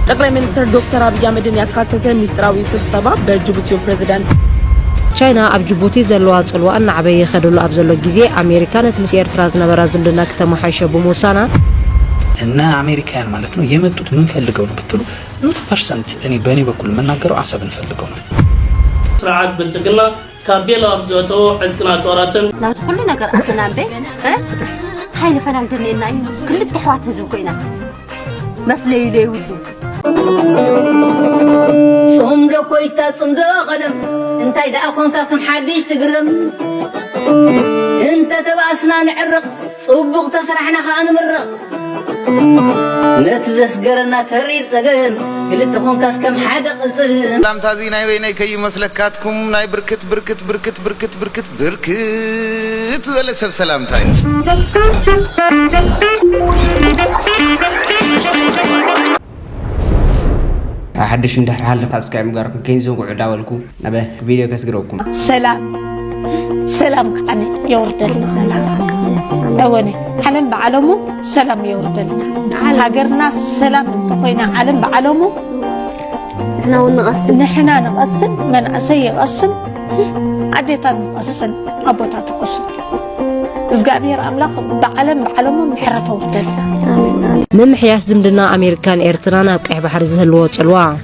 ጠቅላይ ሚኒስትር ዶክተር አብይ አህመድን ያካተተ ሚስጥራዊ ስብሰባ በጅቡቲው ፕሬዝዳንት ቻይና ኣብ ጅቡቲ ዘለዋ ጽልዋ እናዕበየ ይኸድሉ ኣብ ዘሎ ግዜ ኣሜሪካ ነቲ ምስ ኤርትራ ዝነበራ ዝምድና ከተመሓይሸ ብምውሳና እና አሜሪካን ማለት ነው የመጡት ምን ፈልገው ነው ብትሉ 100% እኔ በእኔ በኩል መናገረው አሰብን ፈልገው ነው ስርዓት ብልጽግና ካቤላ አፍጆቶ ዕጥቅና ጦራትን ናብስ ሁሉ ነገር አተናበ ኃይል ፈናል ደኔና ክልት ተሕዋት ህዝብ ኮይና መፍለዩ ለይውሉ صمد كويتا صمد قدم انت اذا كنت كم حديث تقرم انت تباسنا نعرق صبغ تسرحنا خان مرق نتزس قرنا تريد سقم قلت خونكاس كم حدا قلصم سلام تازي ناي ويني كي مسلكاتكم ناي بركت بركت بركت بركت بركت بركت ولا سب سلام تاي حدش ندهر حالة سبسكرايب مقاركم كينزو وعداولكم نبه فيديو كسقروكم سلام كأني يوردل سلام أوني حلم بعلمه سلام يوردل هاجرنا سلام انتقينا علم بعلمه نحنا نقصن من أسي قصن عديتا نقصن أبوتا تقصن زقابير أملاق بعلمه محرة وردل ممحياس زمدنا أمريكان إيرتران أبقى بحر زهلو تلوا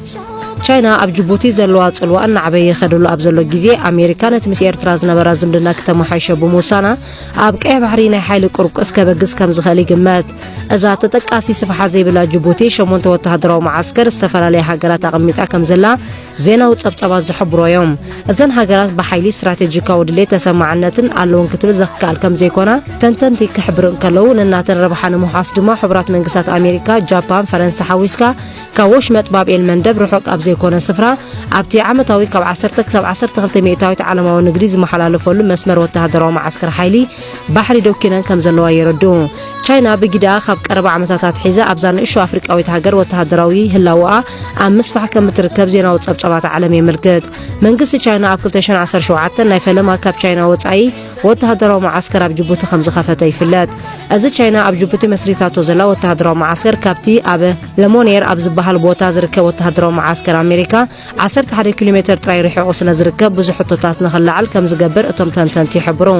ቻይና ኣብ ጅቡቲ ዘለዋ ጽልዋ እናዕበየ ይኸድሉ ኣብ ዘሎ ግዜ ኣሜሪካ ነቲ ምስ ኤርትራ ዝነበራ ዝምድና ከተመሓይሸ ብምውሳና ኣብ ቀይ ባሕሪ ናይ ሓይሊ ቁርቁስ ከበግስ ከም ዝኽእል ይግመት እዛ ተጠቃሲ ስፍሓ ዘይብላ ጅቡቲ 8 ወተሃደራዊ ማዓስከር ዝተፈላለየ ሃገራት ኣቐሚጣ ከም ዘላ ዜናዊ ጸብጸባት ዝሕብሮ እዮም እዘን ሃገራት ብሓይሊ ስትራቴጂካዊ ድሌት ተሰማዕነትን ኣለውን ክትብል ዘኽከኣል ከም ዘይኮና ተንተንቲ ክሕብር እንከለዉ ንናተን ረብሓ ንምሓስ ድማ ሕቡራት መንግስታት ኣሜሪካ ጃፓን ፈረንሳይ ሓዊስካ ካብ ወሽመጥ ባብኤል መንደብ ርሑቕ ኣብ ዘይኮነ ስፍራ ኣብቲ ዓመታዊ ካብ 10 ክሳብ 12 ሚእታዊት ዓለማዊ ንግዲ ዝመሓላለፈሉ መስመር ወተሃደራዊ ማዓስከር ሓይሊ ባሕሪ ደኪነን ከም ዘለዋ የረድኡ ቻይና ብጊዳ ካብ ቀረባ ዓመታት ሒዛ ኣብዛ ንእሽቶ ኣፍሪቃዊት ሃገር ወተሃደራዊ ህላውኣ ኣብ ምስፋሕ ከም እትርከብ ዜናዊ ጸብጸባት ዓለም የመልክት መንግስቲ ቻይና ኣብ 2017 ናይ ፈለማ ካብ ቻይና ወጻኢ ወተሃደራዊ ማዓስከር ኣብ ጅቡቲ ከም ዝኸፈተ ይፍለጥ እዚ ቻይና ኣብ ጅቡቲ መስሪታቶ ዘላ ወተሃደራዊ ማዓስከር ካብቲ ኣብ ለሞኔር ኣብ ዝበሃል ቦታ ዝርከብ ወተሃደራዊ ማዓስከር ኣሜሪካ 11 ኪሎሜትር ጥራይ ርሒቑ ስለ ዝርከብ ብዙሕ ሕቶታት ንኽላዓል ከም ዝገብር እቶም ተንተንቲ ይሕብሩ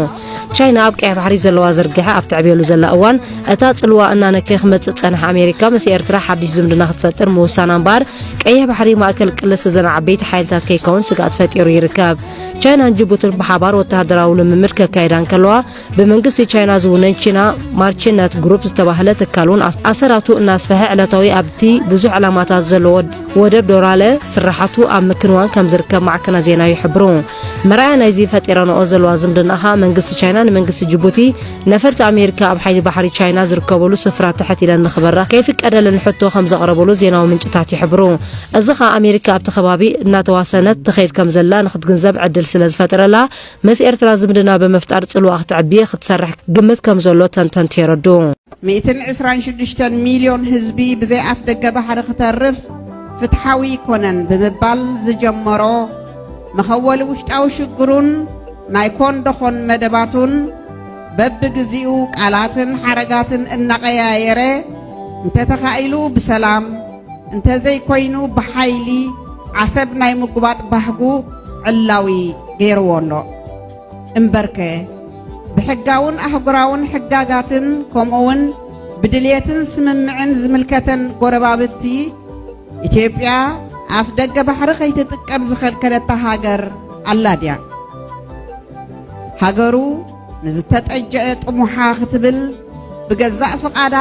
ቻይና ኣብ ቀይ ባሕሪ ዘለዋ ዝርግሐ ኣብ ትዕብየሉ ዘላ እዋን እታ ጽልዋ እናነከይ ክመጽእ ጸንሐ ኣሜሪካ ምስ ኤርትራ ሓድሽ ዝምድና ክትፈጥር ምውሳና እምበር ቀይ ባሕሪ ማእከል ቅልስ ዘና ዓበይቲ ሓይልታት ከይከውን ስጋት ፈጢሩ ይርከብ ቻይና ጅቡቲን ብሓባር ወተሃደራዊ ልምምድ ከካይዳን ከለዋ ብመንግስቲ ቻይና ዝውነን ቺና ማርችነት ግሩፕ ዝተባህለ ትካሉን ኣሰራቱ እናስፈሐ ዕለታዊ ኣብቲ ብዙሕ ዕላማታት ዘለዎ ወደብ ዶራለ ስራሓቱ ኣብ ምክንዋን ከም ዝርከብ ማዕከና ዜና ይሕብሩ መራያ ናይዚ ፈጢረንኦ ዘለዋ ዝምድናኻ መንግስቲ ቻይና ንመንግስቲ ጅቡቲ ነፈርቲ ኣሜሪካ ኣብ ሓይሊ ባሕሪ ቻይና ዝርከበሉ ስፍራ ተሕቲለን ንኽበራ ከይፍቀደለን ሕቶ ከም ዘቕረበሉ ዜናዊ ምንጭታት ይሕብሩ እዚ ኸ ኣሜሪካ ኣብቲ ከባቢ እናተዋሰነት ትኸይድ ከም ዘላ ንኽትግንዘብ ዕድል ስለ ዝፈጥረላ ምስ ኤርትራ ዝምድና በመፍጣር ጽልዋ ክትዕብየ ክትሰርሕ ግምት ከም ዘሎ ተንተንቲ የረዱ 126 ሚሊዮን ህዝቢ ብዘይ ኣፍ ደገ ባሕሪ ክተርፍ ፍትሓዊ ኮነን ብምባል ዝጀመሮ መኸወሊ ውሽጣዊ ሽግሩን ናይ ኮንዶኾን መደባቱን በብግዚኡ ቃላትን ሓረጋትን እናቐያየረ እንተተኻኢሉ ብሰላም እንተዘይ ኮይኑ ብሓይሊ ዓሰብ ናይ ምጉባጥ ባህጉ ዕላዊ ገይርዎ ኣሎ እምበርከ ብሕጋውን ኣህጉራውን ሕጋጋትን ከምኡውን ብድልየትን ስምምዕን ዝምልከተን ጎረባብቲ ኢትዮጵያ ኣፍ ደገ ባሕሪ ከይትጥቀም ዝኸልከለታ ሃገር ኣላ ድያ ሃገሩ ንዝተጠጀአ ጥሙሓ ክትብል ብገዛእ ፍቓዳ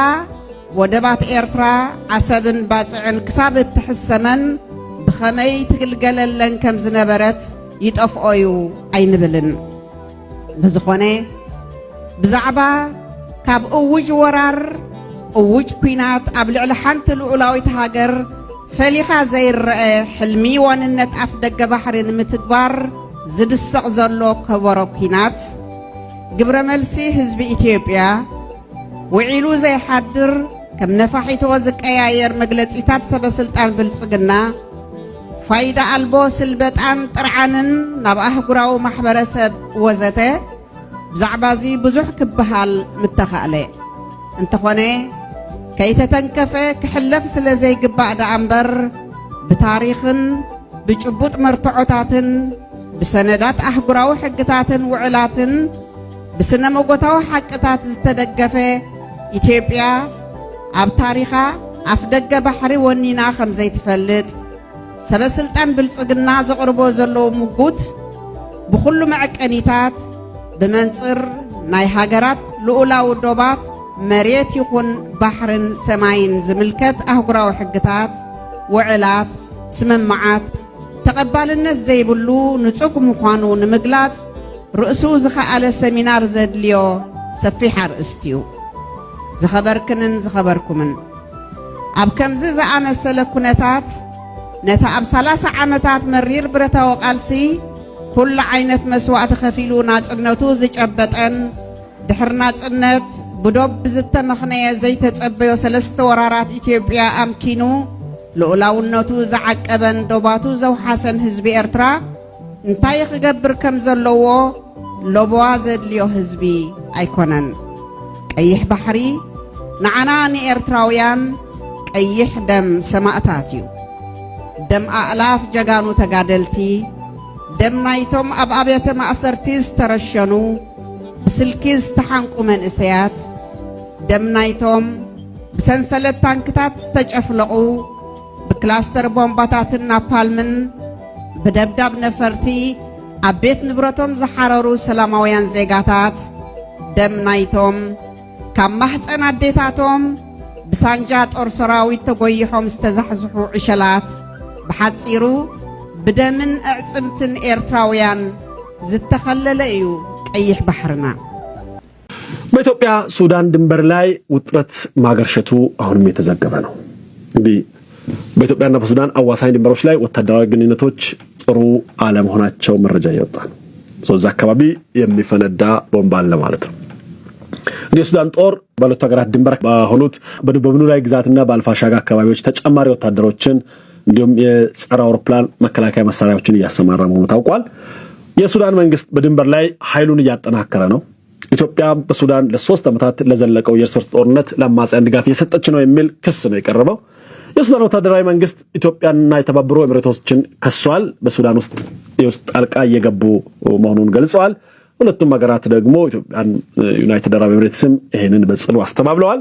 ወደባት ኤርትራ ዓሰብን ባጽዕን ክሳብ እትሕሰመን ብኸመይ ትግልገለለን ከም ዝነበረት ይጠፍኦዩ ኣይንብልን ብዝኾነ ብዛዕባ ካብ እውጅ ወራር እውጅ ኩናት ኣብ ልዕሊ ሓንቲ ልዑላዊት ሃገር ፈሊኻ ዘይረአ ሕልሚ ዋንነት ኣፍ ደገ ባሕሪ ንምትግባር ዝድሰቕ ዘሎ ከበሮ ኩናት ግብረ መልሲ ህዝቢ ኢትዮጵያ ውዒሉ ዘይሓድር ከም ነፋሒቶ ዝቀያየር መግለጺታት ሰበስልጣን ብልጽግና ፋይዳ ኣልቦ ስልበጣን ጥርዓንን ናብ ኣህጉራዊ ማሕበረሰብ ወዘተ ብዛዕባ እዚ ብዙሕ ክበሃል ምተኻእለ እንተኾነ ከይተተንከፈ ክሕለፍ ስለ ዘይግባእ ዳ እምበር ብታሪኽን ብጭቡጥ መርትዖታትን ብሰነዳት ኣህጉራዊ ሕግታትን ውዕላትን ብስነ መጎታዊ ሓቅታት ዝተደገፈ ኢትዮጵያ ኣብ ታሪኻ ኣፍ ደገ ባሕሪ ወኒና ከም ዘይትፈልጥ ሰበስልጣን ብልጽግና ዘቕርቦ ዘለዉ ሙጉት ብኹሉ መዐቀኒታት ብመንጽር ናይ ሃገራት ልኡላዊ ዶባት መሬት ይኹን ባሕርን ሰማይን ዝምልከት ኣህጉራዊ ሕግታት ውዕላት ስምምዓት ተቐባልነት ዘይብሉ ንጹግ ምዃኑ ንምግላጽ ርእሱ ዝኸኣለ ሰሚናር ዘድልዮ ሰፊሕ ኣርእስቲ እዩ። ዝኸበርክንን ዝኸበርኩምን ኣብ ከምዚ ዝኣመሰለ ኩነታት ነታ ኣብ 30 ዓመታት መሪር ብረታዊ ቃልሲ ኩሉ ዓይነት መስዋዕቲ ከፊሉ ናጽነቱ ዝጨበጠን ድሕሪ ናጽነት ብዶብ ዝተመኽነየ ዘይተጸበዮ 3 ወራራት ኢትዮጵያ ኣምኪኑ ልኡላውነቱ ዝዓቀበን ዶባቱ ዘውሓሰን ህዝቢ ኤርትራ እንታይ ክገብር ከም ዘለዎ ሎቦዋ ዘድልዮ ህዝቢ ኣይኮነን። ቀይሕ ባሕሪ ንዓና ንኤርትራውያን ቀይሕ ደም ሰማዕታት እዩ። ደም ኣእላፍ ጀጋኑ ተጋደልቲ ደም ናይቶም ኣብ ኣብያተ ማእሰርቲ ዝተረሸኑ ብስልኪ ዝተሓንቁ መንእሰያት ደም ናይቶም ብሰንሰለት ታንክታት ዝተጨፍለቑ ብክላስተር ቦምባታትን ናፓልምን ብደብዳብ ነፈርቲ ኣብ ቤት ንብረቶም ዝሓረሩ ሰላማውያን ዜጋታት ደም ናይቶም ካብ ማሕፀን ኣዴታቶም ብሳንጃ ጦር ሰራዊት ተጎይሖም ዝተዛሕዝሑ ዕሸላት ብሓፂሩ ብደምን ኣዕፅምትን ኤርትራውያን ዝተኸለለ እዩ ቀይሕ ባሕርና። በኢትዮጵያ ሱዳን ድንበር ላይ ውጥረት ማገርሸቱ አሁንም የተዘገበ ነው። እንግዲህ በኢትዮጵያና በሱዳን አዋሳኝ ድንበሮች ላይ ወታደራዊ ግንኙነቶች ጥሩ አለመሆናቸው መረጃ እየወጣ ነው። እዛ አካባቢ የሚፈነዳ ቦምብ አለ ማለት ነው። እንግዲህ ሱዳን ጦር በሁለቱ ሀገራት ድንበር በሆኑት በደቡብ ላይ ግዛትና በአልፋሻጋ አካባቢዎች ተጨማሪ ወታደሮችን እንዲሁም የጸረ አውሮፕላን መከላከያ መሳሪያዎችን እያሰማራ መሆኑ ታውቋል። የሱዳን መንግስት በድንበር ላይ ኃይሉን እያጠናከረ ነው። ኢትዮጵያ በሱዳን ለ3 ዓመታት ለዘለቀው የእርስ በርስ ጦርነት ለአማጽያን ድጋፍ እየሰጠች ነው የሚል ክስ ነው የቀረበው። የሱዳን ወታደራዊ መንግስት ኢትዮጵያና የተባበሩ ኤሚሬቶችን ከሷል። በሱዳን ውስጥ ጣልቃ እየገቡ መሆኑን ገልጸዋል። ሁለቱም ሀገራት ደግሞ ኢትዮጵያን ዩናይትድ አረብ ኤሚሬትስም ይሄንን በጽኑ አስተባብለዋል።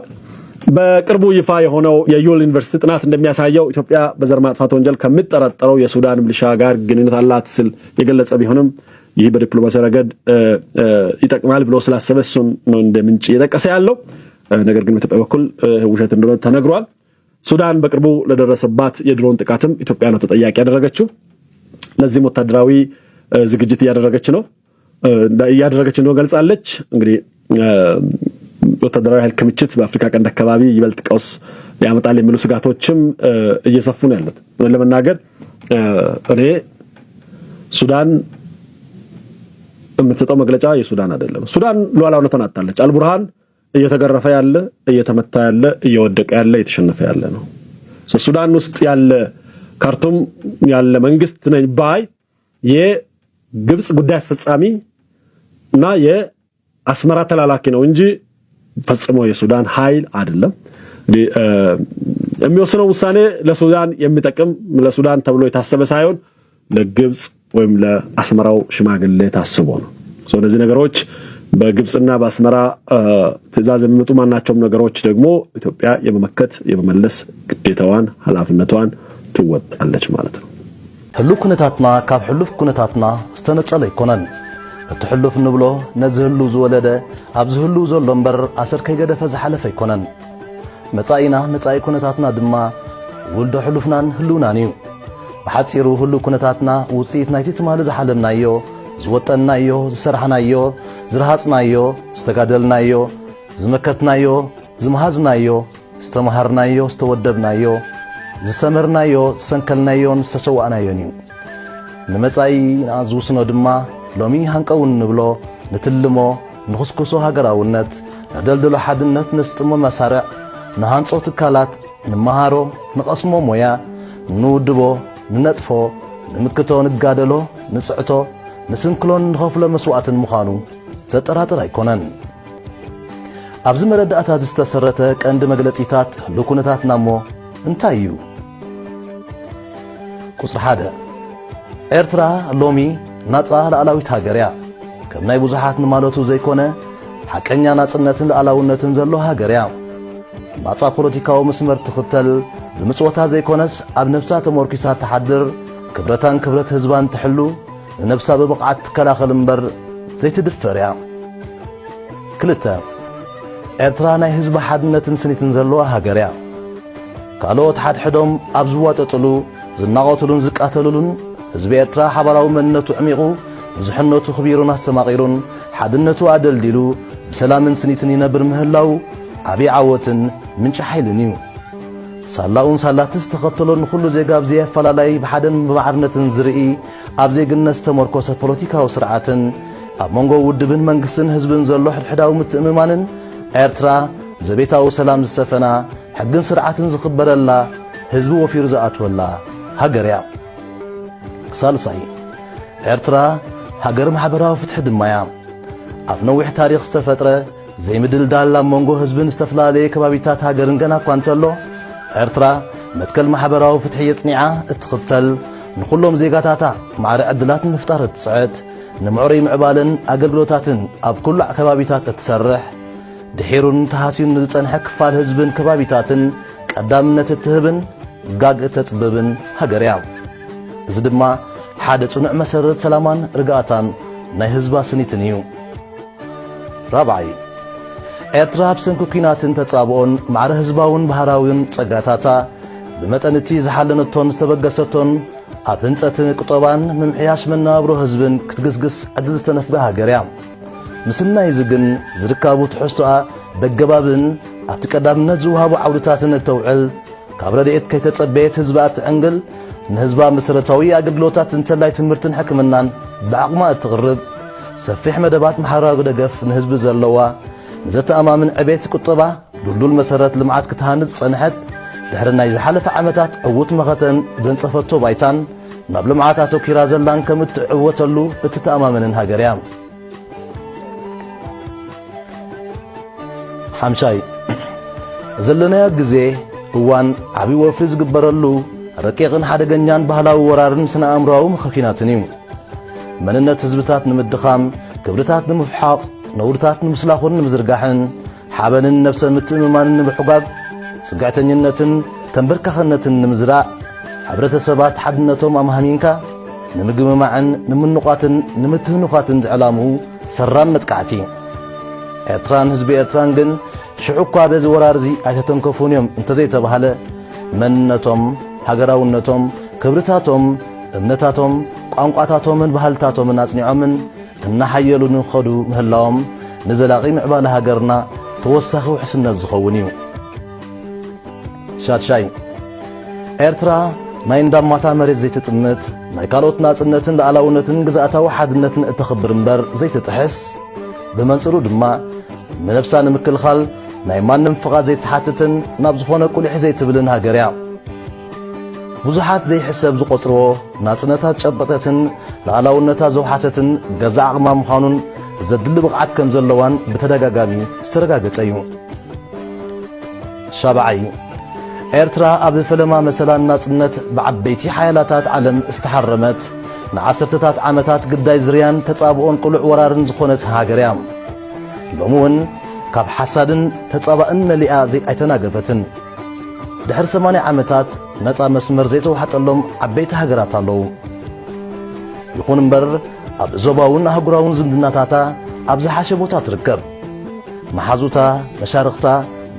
በቅርቡ ይፋ የሆነው የዩል ዩኒቨርሲቲ ጥናት እንደሚያሳየው ኢትዮጵያ በዘር ማጥፋት ወንጀል ከሚጠረጠረው የሱዳን ሚሊሻ ጋር ግንኙነት አላት ሲል የገለጸ ቢሆንም ይህ በዲፕሎማሲ ረገድ ይጠቅማል ብሎ ስላሰበ እሱን ነው እንደ ምንጭ እየጠቀሰ ያለው። ነገር ግን በኢትዮጵያ በኩል ውሸት እንደሆነ ተነግሯል። ሱዳን በቅርቡ ለደረሰባት የድሮን ጥቃትም ኢትዮጵያ ነው ተጠያቂ ያደረገችው። ለዚህም ወታደራዊ ዝግጅት እያደረገች ነው ገልጻለች። እንግዲህ ወታደራዊ ኃይል ክምችት በአፍሪካ ቀንድ አካባቢ ይበልጥ ቀውስ ሊያመጣል የሚሉ ስጋቶችም እየሰፉ ነው ያሉት። ለመናገር እኔ ሱዳን የምትሰጠው መግለጫ የሱዳን አይደለም። ሱዳን ሉዓላዊነቷን አጣለች። አልቡርሃን እየተገረፈ ያለ፣ እየተመታ ያለ፣ እየወደቀ ያለ፣ እየተሸነፈ ያለ ነው። ሱዳን ውስጥ ያለ ካርቱም ያለ መንግስት ነኝ ባይ የግብጽ ጉዳይ አስፈጻሚ እና የአስመራ ተላላኪ ነው እንጂ ፈጽሞ የሱዳን ኃይል አይደለም። የሚወስነው ውሳኔ ለሱዳን የሚጠቅም ለሱዳን ተብሎ የታሰበ ሳይሆን ለግብጽ ወይም ለአስመራው ሽማግሌ ታስቦ ነው። እነዚህ ነገሮች በግብጽና በአስመራ ትዕዛዝ የሚመጡ ማናቸውም ነገሮች ደግሞ ኢትዮጵያ የመመከት የመመለስ ግዴታዋን ኃላፊነቷን ትወጣለች ማለት ነው። ህሉፍ ኩነታትና ካብ ህሉፍ ኩነታትና ዝተነጸለ ይኮነን እቲ ህሉፍ ንብሎ ነዚ ህሉ ዝወለደ ኣብዚ ህሉ ዘሎ እምበር ኣሰር ከይገደፈ ዝሓለፈ ይኮነን። መጻኢና መጻኢ ኩነታትና ድማ ውልዶ ህሉፍናን ህሉናን እዩ። ብሓፂሩ ህሉ ኩነታትና ውፅኢት ናይቲ ትማሊ ዝሓለምናዮ ዝወጠናዮ ዝሰርሐናዮ ዝረሃጽናዮ ዝተጋደልናዮ ዝመከትናዮ ዝመሃዝናዮ ዝተመሃርናዮ ዝተወደብናዮ ዝሰመርናዮ ዝሰንከልናዮን ዝተሰዋእናዮን እዩ። ንመጻኢና ዝውስኖ ድማ ሎሚ ሃንቀውን ንብሎ ንትልሞ ንኽስኩሶ ሃገራውነት ነደልድሎ ሓድነት ነስጥሞ መሳርዕ ንሃንጾ ትካላት ንመሃሮ ንቐስሞ ሞያ ንውድቦ ንነጥፎ ንምክቶ ንጋደሎ ንጽዕቶ ንስንክሎን ንኸፍሎ መስዋዕትን ምዃኑ ዘጠራጥር ኣይኮነን። ኣብዚ መረዳእታት ዝተሰረተ ቀንዲ መግለጺታት ልኩነታትና እሞ እንታይ እዩ? ቁጽሪ 1 ኤርትራ ሎሚ ናጻ ላዕላዊት ሃገር እያ። ከም ናይ ብዙሓት ንማለቱ ዘይኮነ ሓቀኛ ናጽነትን ላዕላውነትን ዘሎ ሃገር እያ። ናጻ ፖለቲካዊ መስመር ትኽተል ብምጽወታ ዘይኮነስ ኣብ ነፍሳ ተመርኪሳ ተሓድር ክብረታን ክብረት ህዝባን ትሕሉ ንነፍሳ ብብቕዓት ትከላኸል እምበር ዘይትድፈር እያ። 2 ኤርትራ ናይ ህዝቢ ሓድነትን ስኒትን ዘለዋ ሃገር እያ። ካልኦት ሓድሕዶም ኣብ ዝዋጠጥሉ ዝናቐትሉን ዝቃተሉሉን ህዝቢ ኤርትራ ሓበራዊ መንነቱ ዕሚቑ ብዙሕነቱ ኽቢሩን ኣስተማቒሩን ሓድነቱ ኣደልዲሉ ብሰላምን ስኒትን ይነብር ምህላው ዓብዪ ዓወትን ምንጪ ሓይልን እዩ። ሳላኡን ሳላትስ ተኸተሎን ኩሉ ዜጋ ብዘየፈላላይ ብሓደን ብማዕርነትን ዝርኢ ኣብ ዜግነት ዝተመርኮሰ ፖለቲካዊ ስርዓትን ኣብ መንጎ ውድብን መንግስትን ህዝብን ዘሎ ሕድሕዳዊ ምትእምማንን ኤርትራ ዘቤታዊ ሰላም ዝሰፈና ሕግን ስርዓትን ዝኽበረላ ህዝቢ ወፊሩ ዝኣትወላ ሃገር እያ። 3 ኤርትራ ሃገር ማሕበራዊ ፍትሒ ድማ እያ። ኣብ ነዊሕ ታሪኽ ዝተፈጥረ ዘይምድልዳል ኣብ መንጎ ህዝብን ዝተፈላለየ ከባቢታት ሃገርን ገና እኳ እንተሎ ኤርትራ መትከል ማሕበራዊ ፍትሒ የጽኒዓ እትኽተል ንኹሎም ዜጋታታ ማዕረ ዕድላት ምፍጣር እትጽዕት ንምዕሩይ ምዕባልን ኣገልግሎታትን ኣብ ኩሉ ከባቢታት እትሰርሕ ድሒሩን ተሃሲዩን ዝጸንሐ ክፋል ህዝብን ከባቢታትን ቀዳምነት እትህብን ጋግ እተጽብብን ሃገር እያ። እዚ ድማ ሓደ ጽኑዕ መሰረት ሰላማን ርግኣታን ናይ ህዝባ ስኒትን እዩ። 4 ኤርትራ ብሰንኪ ኩናትን ተጻብኦን ማዕረ ህዝባውን ባህራውን ጸጋታታ ብመጠን እቲ ዝሓለነቶን ዝተበገሰቶን ኣብ ህንጸትን ቁጠባን ምምሕያሽ መነባብሮ ህዝብን ክትግስግስ ዕድል ዝተነፍገ ሃገር እያ። ምስናይ ዝግን ዝርካቡ ትሕዝቶኣ በገባብን ኣብቲ ቀዳምነት ዝውሃቡ ዓውድታትን እተውዕል ካብ ረድኤት ከይተጸበየት ህዝባ እትዕንግል ንህዝባ መሰረታዊ ኣገልግሎታት እንተላይ ትምህርትን ሕክምናን ብዓቕማ እትቕርብ ሰፊሕ መደባት ማሕበራዊ ደገፍ ንህዝቢ ዘለዋ ንዘተኣማምን ዕቤት ቁጠባ ድልዱል መሰረት ልምዓት ክትሃንጽ ጸንሐት ድሕሪ ናይ ዝሓለፈ ዓመታት ዕውት መኸተን ዘንጸፈቶ ባይታን ናብ ልምዓት ኣተኪራ ዘላን ከም እትዕወተሉ እትተኣማምንን ሃገር እያ። 5 ዘለናዮ ግዜ እዋን ዓብዪ ወፍሪ ዝግበረሉ ረቂቕን ሓደገኛን ባህላዊ ወራርን ስነ ኣእምሮዊ ምኽኪናትን እዩ። መንነት ህዝብታት ንምድኻም ክብርታት ንምፍሓቕ ነውርታት ንምስላኹን ንምዝርጋሕን ሓበንን ነፍሰ ምትእምማንን ንምሕጓግ ጽጋዕተኝነትን ተንበርካኽነትን ንምዝራዕ ሕብረተሰባት ሓድነቶም ኣማህሚንካ ንምግምማዕን ንምንቋትን ንምትህኑኻትን ዝዕላሙ ሰራም መጥቃዕቲ ኤርትራን ህዝቢ ኤርትራን ግን ሽዑ እኳ በዚ ወራር እዚ ኣይተተንከፉን እዮም እንተዘይተባሃለ መንነቶም ሃገራውነቶም ክብርታቶም እምነታቶም ቋንቋታቶምን ባህልታቶምን ኣጽኒዖምን እናሓየሉን ኸዱ ምህላዎም ንዘላቒ ምዕባለ ሃገርና ተወሳኺ ውሕስነት ዝኸውን እዩ። 6 ኤርትራ ናይ እንዳማታ መሬት ዘይትጥምት ናይ ካልኦት ናጽነትን ላዕላውነትን ግዛእታዊ ሓድነትን እተኽብር እምበር ዘይትጥሕስ ብመንጽሩ ድማ ንነፍሳ ንምክልኻል ናይ ማንም ፍቓድ ዘይትሓትትን ናብ ዝኾነ ቁልሒ ዘይትብልን ሃገር እያ። ብዙሓት ዘይሕሰብ ዝቖጽርዎ ናጽነታት ጨበጠትን ላዕላውነታ ዘውሓሰትን ገዛ ዓቕማ ምዃኑን ዘድሊ ብቕዓት ከም ዘለዋን ብተደጋጋሚ ዝተረጋገጸ እዩ። 7 ኤርትራ ኣብ ፈለማ መሰላን ናጽነት ብዓበይቲ ሓያላታት ዓለም ዝተሓረመት ንዓሰርተታት ዓመታት ግዳይ ዝርያን ተጻብኦን ቁሉዕ ወራርን ዝኾነት ሃገር እያ። ሎሚ እውን ካብ ሓሳድን ተጻባእን መሊኣ ኣይተናገፈትን። ድሕሪ 80 ዓመታት ነፃ መስመር ዘይተዋሕጠሎም ዓበይቲ ሃገራት ኣለዉ። ይኹን እምበር ኣብ ዞባውን ኣህጉራውን ዝምድናታታ ኣብ ዝሓሸ ቦታ ትርከብ። መሓዙታ መሻርኽታ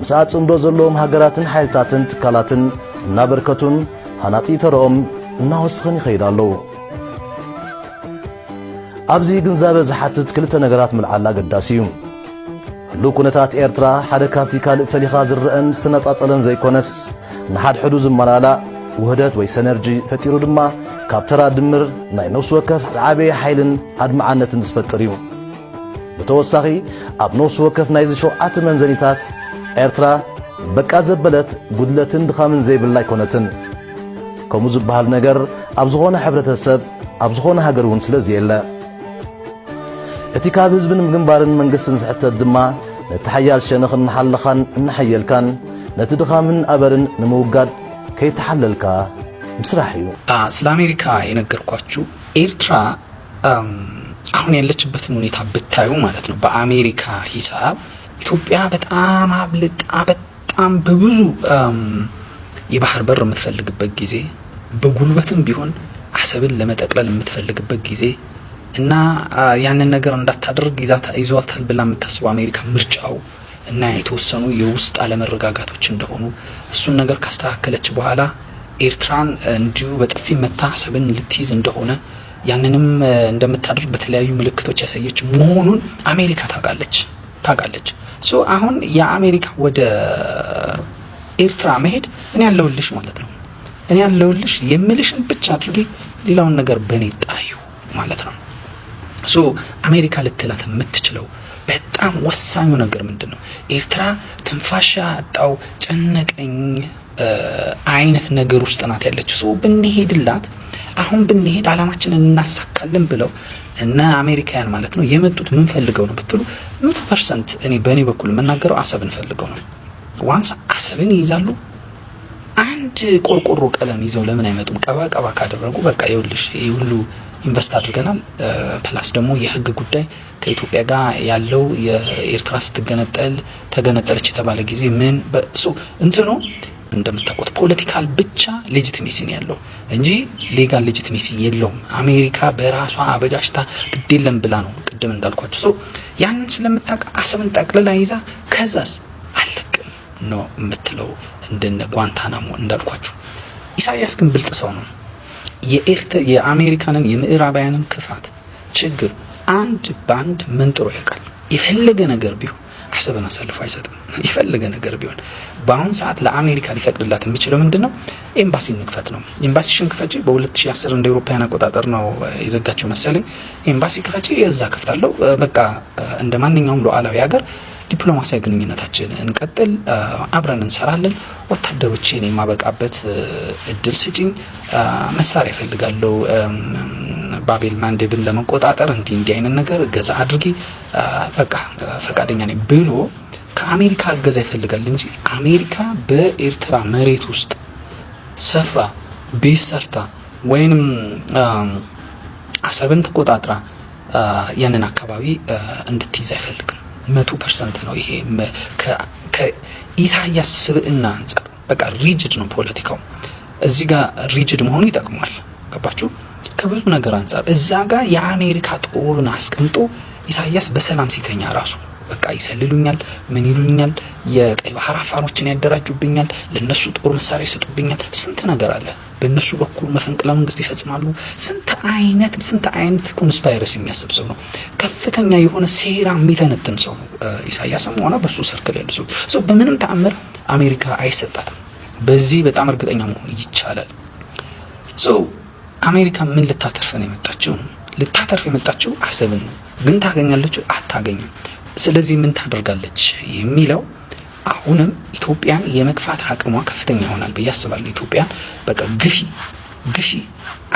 ምስኣ ጽምዶ ዘለዎም ሃገራትን ሓይልታትን ትካላትን እናበርከቱን ሃናጺ ተረኦም እናወስኽን ይኸይዱ ኣለዉ። ኣብዚ ግንዛበ ዝሓትት ክልተ ነገራት ምልዓል ኣገዳሲ እዩ። ህሉ ኩነታት ኤርትራ ሓደ ካብቲ ካልእ ፈሊኻ ዝርአን ዝተነጻጸለን ዘይኮነስ ንሓድሕዱ ዝመላላእ ውህደት ወይ ሰነርጂ ፈጢሩ ድማ ካብ ተራ ድምር ናይ ነፍሲ ወከፍ ዓበየ ሓይልን ኣድመዓነትን ዝፈጥር እዩ። ብተወሳኺ ኣብ ነፍሲ ወከፍ ናይ ሸውዓተ መምዘኒታት ኤርትራ በቃ ዘበለት ጉድለትን ድኻምን ዘይብላ ኣይኮነትን። ከምኡ ዝበሃል ነገር ኣብ ዝኾነ ሕብረተሰብ ኣብ ዝኾነ ሃገር እውን ስለዝየለ እቲ ካብ ህዝብን ምግንባርን መንግስትን ዝሕተት ድማ نتحيال شنخ نحلخان نحيلكان نتدخامن أبرن نموجد كي تحللكا بسرحيو ስለ አሜሪካ የነገርኳችሁ ኤርትራ አሁን ያለችበትን ሁኔታ ብታዩ ማለት ነው በአሜሪካ ሂሳብ ኢትዮጵያ በጣም አብልጣ በጣም በብዙ የባህር በር የምትፈልግበት ጊዜ በጉልበትም ቢሆን አሰብን ለመጠቅለል የምትፈልግበት ጊዜ እና ያንን ነገር እንዳታደርግ ይዟታል ብላ የምታስበው አሜሪካ ምርጫው እና የተወሰኑ የውስጥ አለመረጋጋቶች እንደሆኑ እሱን ነገር ካስተካከለች በኋላ ኤርትራን እንዲሁ በጥፊ መታ አሰብን ልትይዝ እንደሆነ ያንንም እንደምታደርግ በተለያዩ ምልክቶች ያሳየች መሆኑን አሜሪካ ታውቃለች ሶ አሁን የአሜሪካ ወደ ኤርትራ መሄድ እኔ ያለውልሽ ማለት ነው እኔ ያለውልሽ የምልሽን ብቻ አድርጌ ሌላውን ነገር በኔ ጣዩ ማለት ነው ሶ አሜሪካ ልትላት የምትችለው በጣም ወሳኙ ነገር ምንድነው ኤርትራ ትንፋሻ አጣው ጨነቀኝ አይነት ነገር ውስጥ ናት ያለችው ሶ ብንሄድላት አሁን ብንሄድ አላማችንን እናሳካለን ብለው እና አሜሪካን ማለት ነው የመጡት ምን ፈልገው ነው ብትሉ 100% እኔ በእኔ በኩል መናገረው አሰብን ፈልገው ነው ዋንስ አሰብን ይዛሉ አንድ ቆርቆሮ ቀለም ይዘው ለምን አይመጡም ቀባ ካደረጉ በቃ ይውልሽ ሁሉ ኢንቨስት አድርገናል ፕላስ ደግሞ የህግ ጉዳይ ከኢትዮጵያ ጋር ያለው የኤርትራ ስትገነጠል ተገነጠለች የተባለ ጊዜ ምን በሱ እንትኑ እንደምታውቁት ፖለቲካል ብቻ ሌጂቲሜሲ ነው ያለው እንጂ ሌጋል ሌጂቲሜሲ የለውም አሜሪካ በራሷ አበጃጅታ ግዴለም ብላ ነው ቅድም እንዳልኳችሁ ሶ ያን ስለምታውቅ አሰብን ጠቅልላ ይዛ ከዛስ አለቅም ነው የምትለው እንደነ ጓንታናሞ እንዳልኳችሁ ኢሳያስ ግን ብልጥ ሰው ነው የአሜሪካንን የምዕራባውያንን ክፋት ችግር አንድ ባንድ መንጥሮ ያውቃል የፈለገ ነገር ቢሆን አሰብን አሳልፎ አይሰጥም የፈለገ ነገር ቢሆን በአሁን ሰዓት ለአሜሪካ ሊፈቅድላት የሚችለው ምንድነው ኤምባሲ ንክፈት ነው ኤምባሲሽን ክፈጪ በ2010 እንደ አውሮፓውያን አቆጣጠር ነው የዘጋቸው መሰለኝ ኤምባሲ ክፈጪ የዛ ከፍታለሁ በቃ እንደ ማንኛውም ሉዓላዊ ሀገር ዲፕሎማሲያዊ ግንኙነታችን እንቀጥል አብረን እንሰራለን ወታደሮችን የማበቃበት እድል ስጪኝ መሳሪያ ይፈልጋለሁ ባቤል ማንዴብን ለመቆጣጠር እንዲህ አይነት ነገር ገዛ አድርጊ በቃ ፈቃደኛ ነኝ ብሎ ከአሜሪካ ገዛ ይፈልጋል እንጂ አሜሪካ በኤርትራ መሬት ውስጥ ሰፍራ ቤሰርታ ወይንም አሰብን ተቆጣጥራ ያንን አካባቢ እንድትይዝ አይፈልግም 100% ነው ይሄ ከኢሳያስ ስብዕና አንፃር በቃ ሪጅድ ነው ፖለቲካው እዚህ ጋር ሪጅድ መሆኑ ይጠቅማል ገባችሁ ከብዙ ነገር አንፃር እዛ ጋር የአሜሪካ ጦርን አስቀምጦ ኢሳያስ በሰላም ሲተኛ ራሱ በቃ ይሰልሉኛል ምን ይሉኛል የቀይ ባህር አፋሮችን ያደራጁብኛል ለነሱ ጦር መሳሪያ ይሰጡብኛል ስንት ነገር አለ በእነሱ በኩል መፈንቅለ መንግስት ይፈጽማሉ ስንት አይነት ኮንስፓይረሲ የሚያስብ ሰው ነው ከፍተኛ የሆነ ሴራ የሚተነተን ሰው ነው ኢሳያስም ሆነ በሱ ሰርክል ያሉ ሰው በምንም ተአምር አሜሪካ አይሰጣትም በዚህ በጣም እርግጠኛ መሆን ይቻላል ሶ አሜሪካ ምን ልታተርፍ ነው የመጣችው ልታተርፍ የመጣችው አሰብን ነው ግን ታገኛለች አታገኝም ስለዚህ ምን ታደርጋለች የሚለው አሁንም ኢትዮጵያን የመግፋት አቅሟ ከፍተኛ ይሆናል በያስባል ኢትዮጵያን በቃ ግፊ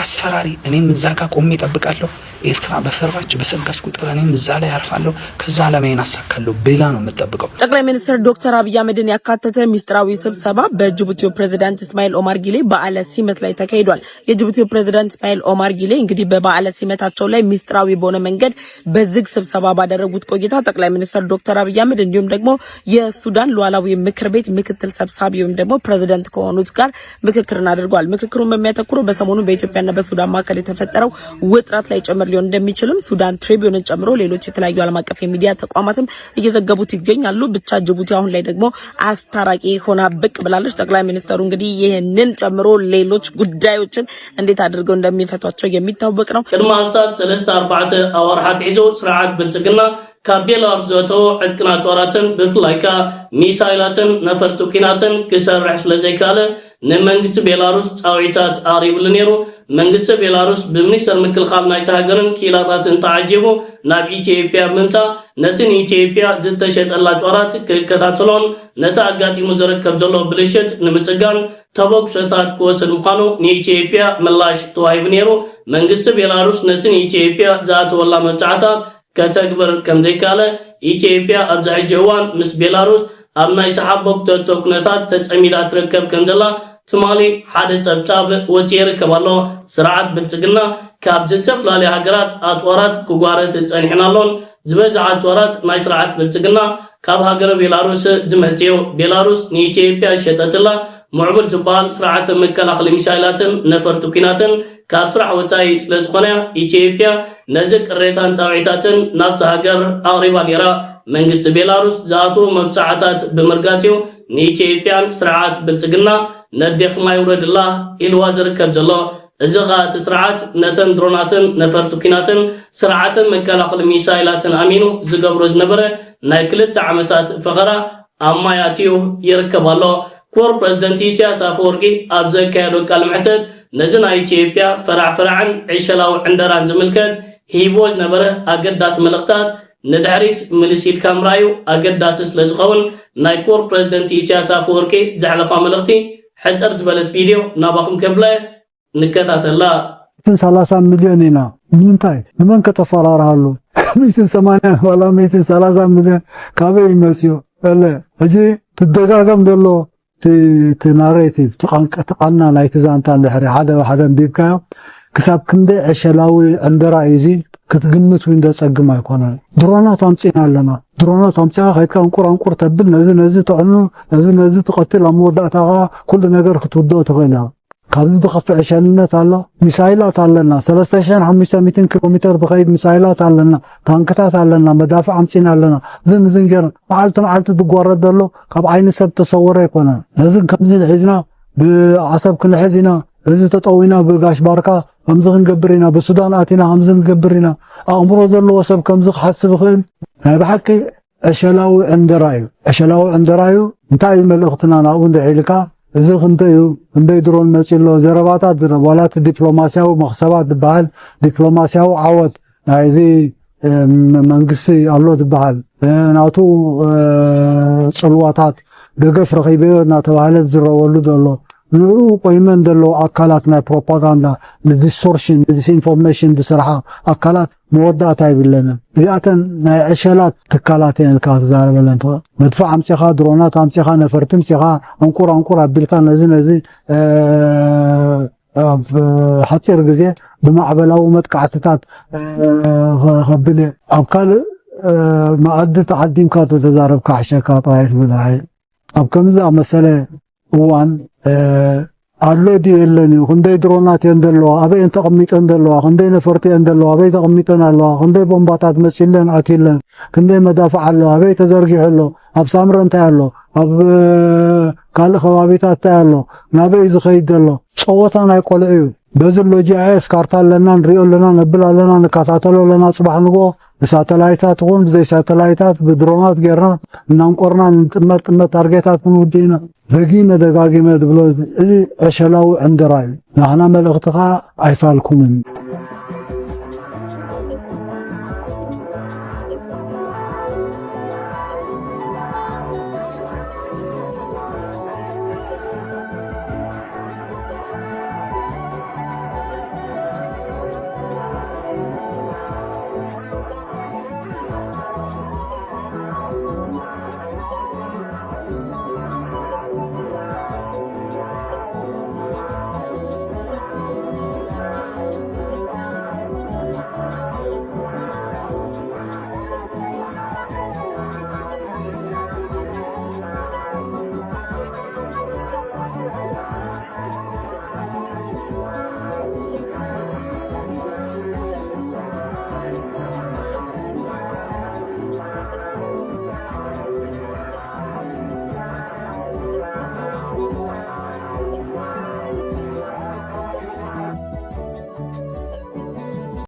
አስፈራሪ እኔም እዛ ጋር ቆሜ እጠብቃለሁ ኤርትራ በፈራች በሰጋች ቁጥር እኔም እዛ ላይ አርፋለሁ ከዛ ለማይን አሳካለሁ ብላ ነው የምትጠብቀው ጠቅላይ ሚኒስትር ዶክተር አብይ አህመድን ያካተተ ሚስጥራዊ ስብሰባ በጅቡቲው ፕሬዝዳንት እስማኤል ኦማር ጊሌ በዓለ ሲመት ላይ ተካሂዷል የጅቡቲው ፕሬዝዳንት እስማኤል ኦማር ጊሌ እንግዲህ በበዓለ ሲመታቸው ላይ ሚስጥራዊ በሆነ መንገድ በዝግ ስብሰባ ባደረጉት ቆይታ ጠቅላይ ሚኒስትር ዶክተር አብይ አህመድ እንዲሁም ደግሞ የሱዳን ሉዓላዊ ምክር ቤት ምክትል ሰብሳቢውም ደግሞ ፕሬዝዳንት ከሆኑት ጋር ምክክርን አድርጓል ምክክሩን በሚያተኩረው በሰሞኑ በኢትዮጵያና በሱዳን መካከል የተፈጠረው ውጥረት ላይ ጨምር ሊሆን እንደሚችልም ሱዳን ትሪቢዩንን ጨምሮ ሌሎች የተለያዩ ዓለም አቀፍ የሚዲያ ተቋማትም እየዘገቡት ይገኛሉ ብቻ ጅቡቲ አሁን ላይ ደግሞ አስታራቂ ሆና ብቅ ብላለች ጠቅላይ ሚኒስትሩ እንግዲህ ይሄንን ጨምሮ ሌሎች ጉዳዮችን እንዴት አድርገው እንደሚፈቷቸው የሚታወቅ ነው ቅድመ አስታት 34 አወርሃት ዒዞ ስርዓት ብልጽግና ካቤላ አፍዘቶ ዕጥቅና ጦራትን ብፍላይካ ሚሳይላትን ነፈርቱ ኪናትን ክሰርሕ ስለዘይካለ ንመንግስቲ ቤላሩስ ጻውዒታት አሪብሉ ነይሩ መንግስቲ ቤላሩስ በሚኒስተር ምክልኻል ናይታ ሃገርን ኪላታትን ተዓጂቡ ናብ ኢትዮጵያ ምንታ ነትን ኢትዮጵያ ዝተሸጠላ ጦራት ክከታተሎን ነታ አጋጢሙ ዝርከብ ዘሎ ብልሽት ንምጽጋን ተበግሶታት ክወስድ ምዃኑ ንኢትዮጵያ ምላሽ ተዋሂቡ ነይሩ መንግስቲ ቤላሩስ ነትን ኢትዮጵያ ዝኣተወላ መጫዕታት ከተግበር ከም ዘይካለ ኢትዮጵያ ኣብዛ ሕጂ እዋን ምስ ቤላሩስ ኣብ ናይ ሰሓቦክ ኩነታት ተጸሚዳ ትርከብ ከም ዘላ ትማሊ ሓደ ጸብጻብ ወፂኡ ይርከባሎ ስርዓት ብልጽግና ካብ ዝተፈላለዩ ሃገራት ኣጽዋራት ክጓረት ጸኒሕናሎን ዝበዝሕ ኣጽዋራት ናይ ስርዓት ብልጽግና ካብ ሃገር ቤላሩስ ዝመጽዩ ቤላሩስ ንኢትዮጵያ ሸጠትላ ሙዕቡል ዝበሃል ስርዓት መከላኸሊ ሚሳይላትን ነፈርቲ ኩናትን ካብ ስራሕ ወጻኢ ስለ ዝኾነ ኢትዮጵያ ነዚ ቅሬታን ጻውዒታትን ናብቲ ሃገር ኣቕሪባ ነይራ መንግስቲ ቤላሩስ ዝኣትዉ መብጻዕታት ብምርጋጽዩ ንኢትዮጵያን ስርዓት ብልጽግና ነደኽማ ይውረድላ ኢልዋ ዝርከብ ዘሎ እዚ ኸ እቲ ስርዓት ነተን ድሮናትን ነፈርቲ ኩናትን ስርዓትን መከላኸሊ ሚሳይላትን ኣሚኑ ዝገብሮ ዝነበረ ናይ 2 ዓመታት ፈኸራ ኣብ ማይ ኣትዩ ይርከብ ኣሎ ክቡር ፕረዚደንት ኢሳያስ ኣፈወርቂ ኣብ ዘካየዶ ቃለ መሕተት ነዚ ናይ ኢትዮጵያ ፈራዕን ዕሸላዊ ዕንደራን ዝምልከት ሂቦ ዝነበረ ኣገዳሲ መልእኽታት ንድሕሪት ምልሲል ካምራዩ ኣገዳሲ ስለ ዝኸውን ናይ ክቡር ፕረዚደንት ኢሳያስ ኣፈወርቂ ዘሕለፋ መልእኽቲ ሕፅር ዝበለት ቪድዮ ናባኹም ከብለ ንከታተላ 30 ሚሊዮን ኢና ንምንታይ ንመን ከተፈራርሃሉ 180 ወላ 130 ሚሊዮን ካበይ ይመጽዩ ኣለ እጂ ትደጋገም ዘሎ ናሬቲቭ ተቃና ናይ ትዛንታ ድሕሪ ሓደ ቢብካዮ ክሳብ ክንደይ ዕሸላዊ ዕንደራ እዚ ክትግምት ወይ እንደጸግም ኣይኮነን ድሮናት ኣምጪና ኣለና ድሮናት ኣምጪና ከይትካ እንቁራንቁር ተብል ነዚ ተዕኑ ነዚ ተቀትል ኣብ መወዳእታኻ ኩሉ ነገር ክትውድኦ ትኽእላ ካብዚ ዝኸፍዕ ዕሸልነት ኣሎ ሚሳይላት ኣለና 3500 ኪሎ ሜትር ብኸይድ ሚሳይላት ኣለና ታንክታት ኣለና መዳፍዕ ኣምጪና ኣለና ዝንገር መዓልቲ ዝጓረድ ዘሎ ካብ ዓይኒ ሰብ ተሰወረ ኣይኮነን ነዚ ከምዚ ሒዝና ብዓሰብ ክንሕዝ ኢና እዚ ተጠዊና ብጋሽ ባርካ ከምዚ ክንገብር ኢና ብሱዳን ኣቲና ከምዚ ክንገብር ኢና ኣእምሮ ዘለዎ ሰብ ከምዚ ክሓስብ ይኽእል ናይ ብሓቂ ዕሸላዊ ዕንደራ እዩ እንታይ መልእኽትና ናብኡ እንድዒልካ እዚ ክንደይ ድሮን መፂሎ ዘረባታት ዋላት ዲፕሎማስያዊ መኽሰባት ዝበሃል ዲፕሎማስያዊ ዓወት ናይዚ መንግስቲ ኣሎ ዝበሃል ናቱ ጽልዋታት ደገፍ ረኺበዮ እናተባህለ ዝረወሉ ዘሎ ንዑ ቆይመን ዘሎ ኣካላት ናይ ፕሮፓጋንዳ ንዲስቶርሽን ዲስኢንፎርሜሽን ዝሰርሓ ኣካላት መወዳእታ ይብለንን እዚኣተን ናይ ዕሸላት ትካላት እየን ኢልካ ክትዛረበለን ትኽእል መድፋዕ ኣምፂኻ ድሮናት ኣምፂኻ ነፈርቲ ኣምፂኻ እንቁር ኣቢልካ ነዚ ኣብ ሓፂር ግዜ ብማዕበላዊ መጥቃዕትታት ከብል ኣብ ካልእ መኣዲ ተዓዲምካ ተዛረብካ ሓሸካ ጥራይ ትብል ኣብ ከምዚ መሰለ እዋን ኣሎ ዲ የለን ክንደይ ድሮናት እየን ዘለዋ ኣበይ ተቐሚጠን ዘለዋ ክንደይ ነፈርቲ እየን ዘለዋ ኣበይ ተቐሚጠን ኣለዋ ክንደይ ቦምባታት መፂለን ኣትለን ክንደይ መዳፍዕ ኣለዋ ኣበይ ተዘርጊሑ ኣሎ ኣብ ሳምረ እንታይ ኣሎ ኣብ ካልእ ከባቢታት እንታይ ኣሎ ናበይ ዝኸይድ ዘሎ ፀወታ ናይ ቆልዑ እዩ በዚ ሎጂኣስ ካርታ ኣለና ንሪኦ ኣለና ነብል ኣለና ንከታተሎ ኣለና ፅባሕ ንጎ ብሳተላይታት ይኹን ብዘይ ሳተላይታት ብድሮናት ጌርና እናንቆርና ንጥመት ታርጌታት ክንውድእና ደጊመ ደጋጊመ ዝብሎ እዚ ዕሸላዊ ዕንደራ እዩ ንሕና መልእኽትኻ ኣይፋልኩምን